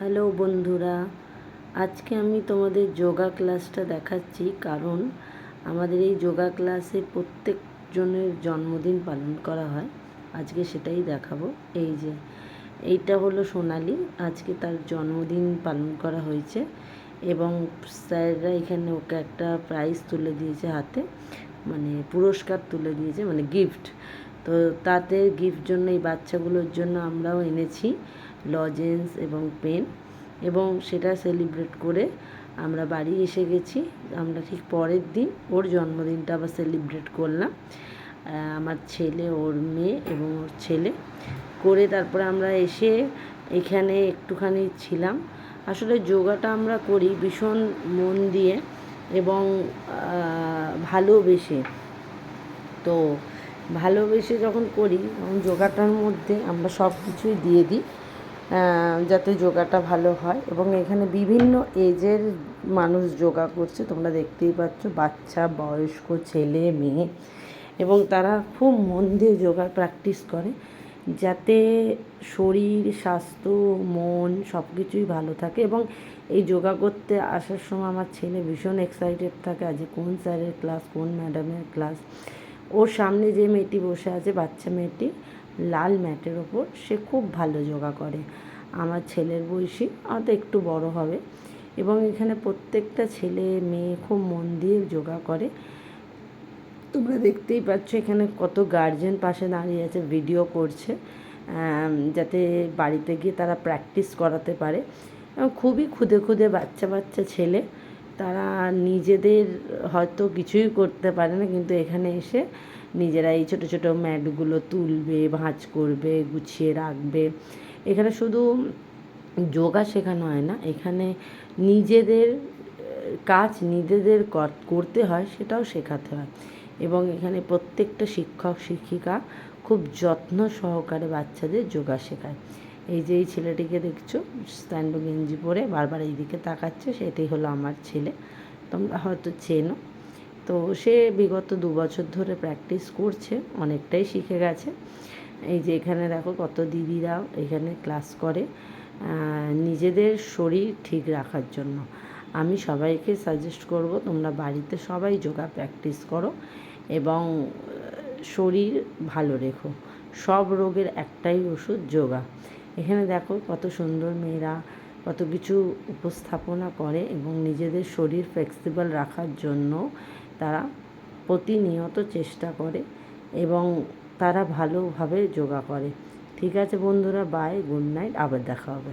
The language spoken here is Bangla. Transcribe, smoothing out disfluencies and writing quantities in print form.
হ্যালো বন্ধুরা, আজকে আমি তোমাদের যোগা ক্লাসটা দেখাচ্ছি, কারণ আমাদের এই যোগা ক্লাসে প্রত্যেকজনের জন্মদিন পালন করা হয়। আজকে সেটাই দেখাবো। এই যে এইটা হলো সোনালি, আজকে তার জন্মদিন পালন করা হয়েছে এবং স্যাররা এখানে ওকে একটা প্রাইজ তুলে দিয়েছে হাতে, মানে পুরস্কার তুলে দিয়েছে, মানে গিফট। তো তাতে গিফট জন্য এই বাচ্চাগুলোর জন্য আমরাও এনেছি লজেন্স এবং পেন, এবং সেটা সেলিব্রেট করে আমরা বাড়ি এসে গেছি। আমরা ঠিক পরের দিন ওর জন্মদিনটা আবার সেলিব্রেট করলাম, আমার ছেলে, ওর মেয়ে এবং ওর ছেলে করে। তারপরে আমরা এসে এখানে একটুখানি ছিলাম। আসলে যোগাটা আমরা করি ভীষণ মন দিয়ে এবং ভালোবেসে। তো ভালোবেসে যখন করি তখন যোগাটার মধ্যে আমরা সব কিছুই দিয়ে দিই যাতে যোগাটা ভালো হয়। এবং এখানে বিভিন্ন এজের মানুষ যোগা করছে, তোমরা দেখতেই পাচ্ছ, বাচ্চা, বয়স্ক, ছেলে, মেয়ে, এবং তারা খুব মন দিয়ে যোগা প্র্যাকটিস করে যাতে শরীর, স্বাস্থ্য, মন সব কিছুই ভালো থাকে। এবং এই যোগা করতে আসার সময় আমার ছেলে ভীষণ এক্সাইটেড থাকে, আজ কোন স্যারের ক্লাস, কোন ম্যাডামের ক্লাস। ওর সামনে যে মেয়েটি বসে আছে, বাচ্চা মেয়েটি, লাল ম্যাটের ওপর, সে খুব ভালো যোগা করে, আমার ছেলের বয়সী, হয়তো একটু বড় হবে। এবং এখানে প্রত্যেকটা ছেলে মেয়ে খুব মন দিয়ে যোগা করে। তোমরা দেখতেই পাচ্ছ এখানে কত গার্জেন পাশে দাঁড়িয়ে আছে, ভিডিও করছে, যাতে বাড়িতে গিয়ে তারা প্র্যাকটিস করাতে পারে। এবং খুবই খুদে খুদে বাচ্চা বাচ্চা ছেলে, তারা নিজেদের হয়তো কিছুই করতে পারে না, কিন্তু এখানে এসে নিজেরা এই ছোটো ছোটো ম্যাটগুলো তুলবে, ভাঁজ করবে, গুছিয়ে রাখবে। এখানে শুধু যোগা শেখানো হয় না, এখানে নিজেদের কাজ নিজেদের করতে হয় সেটাও শেখাতে হয়। এবং এখানে প্রত্যেকটা শিক্ষক শিক্ষিকা খুব যত্ন সহকারে বাচ্চাদের যোগা শেখায়। এই যে এই ছেলেটিকে দেখছো, স্ট্যান্ডো গেঞ্জি পরে বারবার এইদিকে তাকাচ্ছে, সেটাই হলো আমার ছেলে, তোমরা হয়তো চেনো। তো সে বিগত 2 বছর ধরে প্র্যাকটিস করছে, অনেকটাই শিখে গেছে। এই যে এখানে দেখো কত দিদিরাও এখানে ক্লাস করে নিজেদের শরীর ঠিক রাখার জন্য। আমি সবাইকে সাজেস্ট করব তোমরা বাড়িতে সবাই যোগা প্র্যাকটিস করো এবং শরীর ভালো রেখো। সব রোগের একটাই ওষুধ, যোগা। এখানে দেখো কত সুন্দর মেয়েরা কত কিছু উপস্থাপনা করে এবং নিজেদের শরীর ফ্লেক্সিবল রাখার জন্য তারা প্রতিনিয়ত চেষ্টা করে এবং তারা ভালোভাবে যোগা করে। ঠিক আছে বন্ধুরা, বাই, গুড নাইট, আবার দেখা হবে।